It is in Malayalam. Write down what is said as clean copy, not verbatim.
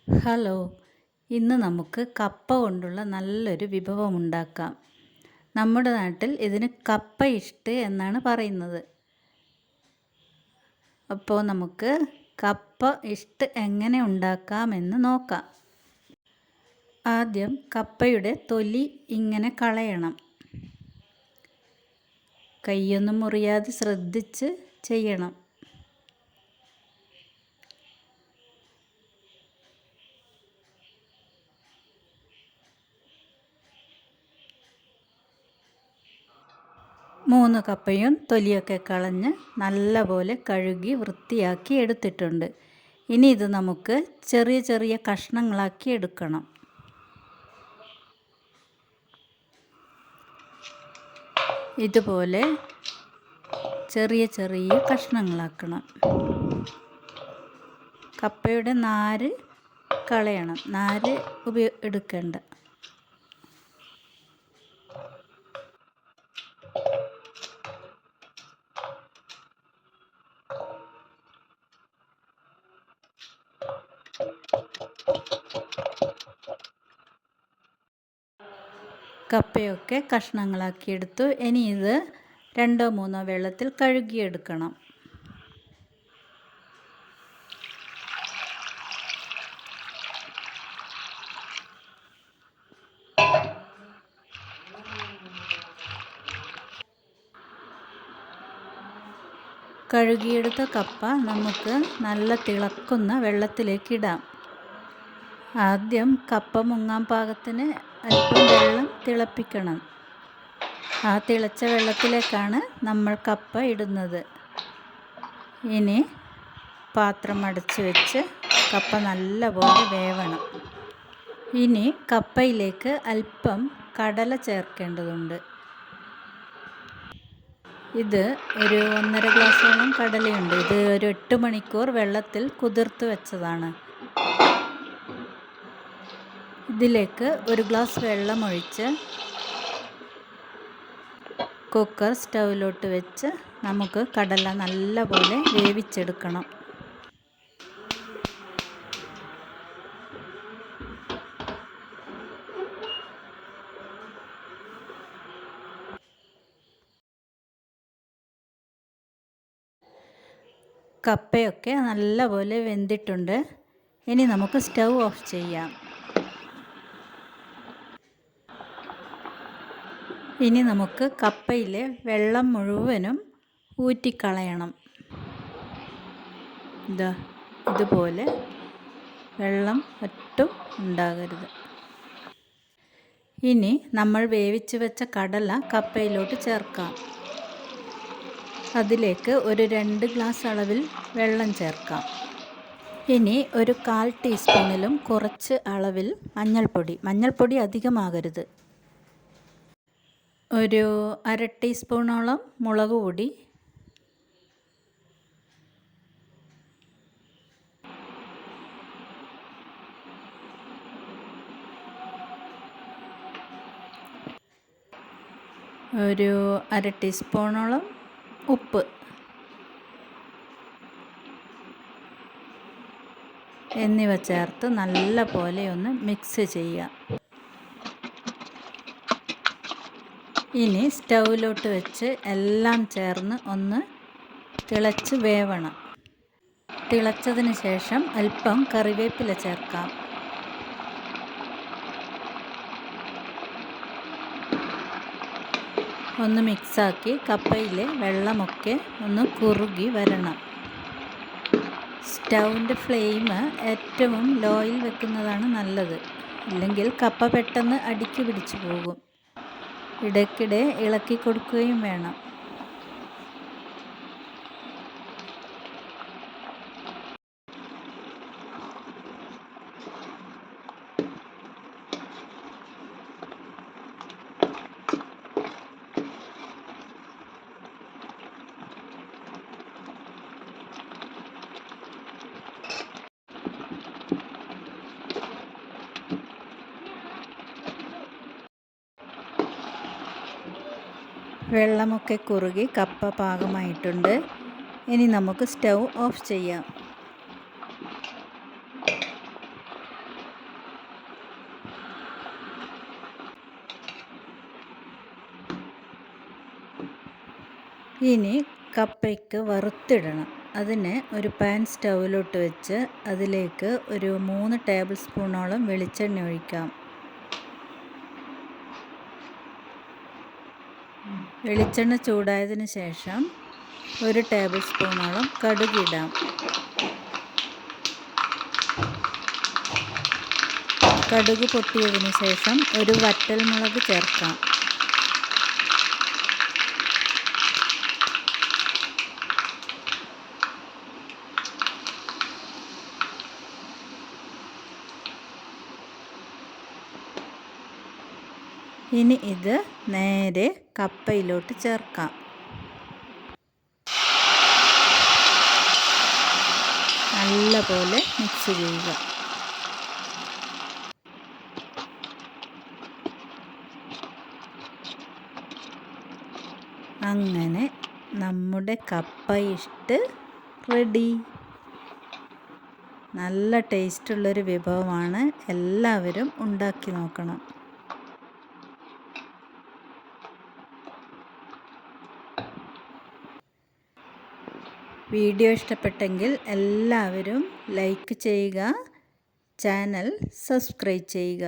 ഹലോ, ഇന്ന് നമുക്ക് കപ്പ കൊണ്ടുള്ള നല്ലൊരു വിഭവം ഉണ്ടാക്കാം. നമ്മുടെ നാട്ടിൽ ഇതിന് കപ്പ ഇഷ്ട് എന്നാണ് പറയുന്നത്. അപ്പോൾ നമുക്ക് കപ്പ ഇഷ്ട് എങ്ങനെ ഉണ്ടാക്കാമെന്ന് നോക്കാം. ആദ്യം കപ്പയുടെ തൊലി ഇങ്ങനെ കളയണം. കൈയൊന്നും മുറിയാതെ ശ്രദ്ധിച്ച് ചെയ്യണം. മൂന്ന് കപ്പയും തൊലിയൊക്കെ കളഞ്ഞ് നല്ലപോലെ കഴുകി വൃത്തിയാക്കി എടുത്തിട്ടുണ്ട്. ഇനി ഇത് നമുക്ക് ചെറിയ ചെറിയ കഷ്ണങ്ങളാക്കി എടുക്കണം. ഇതുപോലെ ചെറിയ ചെറിയ കഷ്ണങ്ങളാക്കണം. കപ്പയുടെ നാര് കളയണം. നാര് എടുക്കേണ്ട. കപ്പയൊക്കെ കഷ്ണങ്ങളാക്കിയെടുത്തു. ഇനി ഇത് 2-3 വെള്ളത്തിൽ കഴുകിയെടുക്കണം. കഴുകിയെടുത്ത കപ്പ നമുക്ക് നല്ല തിളക്കുന്ന വെള്ളത്തിലേക്ക് ഇടാം. ആദ്യം കപ്പ മുങ്ങാൻ പാകത്തിന് അല്പം വെള്ളം തിളപ്പിക്കണം. ആ തിളച്ച വെള്ളത്തിലേക്കാണ് നമ്മൾ കപ്പ ഇടുന്നത്. ഇനി പാത്രം അടച്ച് വെച്ച് കപ്പ നല്ലപോലെ വേവണം. ഇനി കപ്പയിലേക്ക് അല്പം കടല ചേർക്കേണ്ടതുണ്ട്. ഇത് ഒരു 1.5 ഗ്ലാസോളം കടലയുണ്ട്. ഇത് ഒരു 8 മണിക്കൂർ വെള്ളത്തിൽ കുതിർത്ത് വെച്ചതാണ്. ഇതിലേക്ക് 1 ഗ്ലാസ് വെള്ളം ഒഴിച്ച് കുക്കർ സ്റ്റൗവിലോട്ട് വെച്ച് നമുക്ക് കടല നല്ലപോലെ വേവിച്ചെടുക്കണം. കപ്പയൊക്കെ നല്ലപോലെ വെന്തിട്ടുണ്ട്. ഇനി നമുക്ക് സ്റ്റൗ ഓഫ് ചെയ്യാം. ഇനി നമുക്ക് കപ്പയിലെ വെള്ളം മുഴുവനും ഊറ്റിക്കളയണം. ഇതുപോലെ വെള്ളം ഒട്ടും ഉണ്ടാകരുത്. ഇനി നമ്മൾ വേവിച്ച് വെച്ച കടല കപ്പയിലോട്ട് ചേർക്കാം. അതിലേക്ക് ഒരു 2 ഗ്ലാസ് അളവിൽ വെള്ളം ചേർക്കാം. ഇനി ഒരു 1/4 ടീസ്പൂണിലും കുറച്ച് അളവിൽ മഞ്ഞൾപ്പൊടി അധികമാകരുത്. ഒരു 1/2 ടീസ്പൂണോളം മുളക് പൊടി, ഒരു 1/2 ടീസ്പൂണോളം ഉപ്പ് എന്നിവ ചേർത്ത് നല്ല പോലെ ഒന്ന് മിക്സ് ചെയ്യാം. ഇനി സ്റ്റൗവിലോട്ട് വെച്ച് എല്ലാം ചേർന്ന് ഒന്ന് തിളച്ച് വേവണം. തിളച്ചതിന് ശേഷം അല്പം കറിവേപ്പില ചേർക്കാം. ഒന്ന് മിക്സാക്കി കപ്പയിലെ വെള്ളമൊക്കെ ഒന്ന് കുറുകി വരണം. സ്റ്റൗവിൻ്റെ ഫ്ലെയിം ഏറ്റവും ലോയിൽ വെക്കുന്നതാണ് നല്ലത്. ഇല്ലെങ്കിൽ കപ്പ പെട്ടെന്ന് അടിക്ക് പിടിച്ചു പോകും. ഇടയ്ക്കിടെ ഇളക്കി കൊടുക്കുകയും വേണം. വെള്ളമൊക്കെ കുറുകി കപ്പ പാകമായിട്ടുണ്ട്. ഇനി നമുക്ക് സ്റ്റൗ ഓഫ് ചെയ്യാം. ഇനി കപ്പയ്ക്ക് വറുത്തിടണം. അതിന് ഒരു പാൻ സ്റ്റൗവിലോട്ട് വെച്ച് അതിലേക്ക് ഒരു 3 ടേബിൾ സ്പൂണോളം വെളിച്ചെണ്ണ ഒഴിക്കാം. വെളിച്ചെണ്ണ ചൂടായതിന് ശേഷം 1 ടേബിൾ സ്പൂണോളം കടുകിടാം. കടുക് പൊട്ടിയതിന് ശേഷം ഒരു വറ്റൽമുളക് ചേർക്കാം. ഇനി ഇത് നേരെ കപ്പയിലോട്ട് ചേർക്കാം. നല്ലപോലെ മിക്സ് ചെയ്യുക. അങ്ങനെ നമ്മുടെ കപ്പ ഇഷ്ട് റെഡി. നല്ല ടേസ്റ്റുള്ളൊരു വിഭവമാണ്. എല്ലാവരും ഉണ്ടാക്കി നോക്കണം. വീഡിയോ ഇഷ്ടപ്പെട്ടെങ്കിൽ എല്ലാവരും ലൈക്ക് ചെയ്യുക, ചാനൽ സബ്സ്ക്രൈബ് ചെയ്യുക.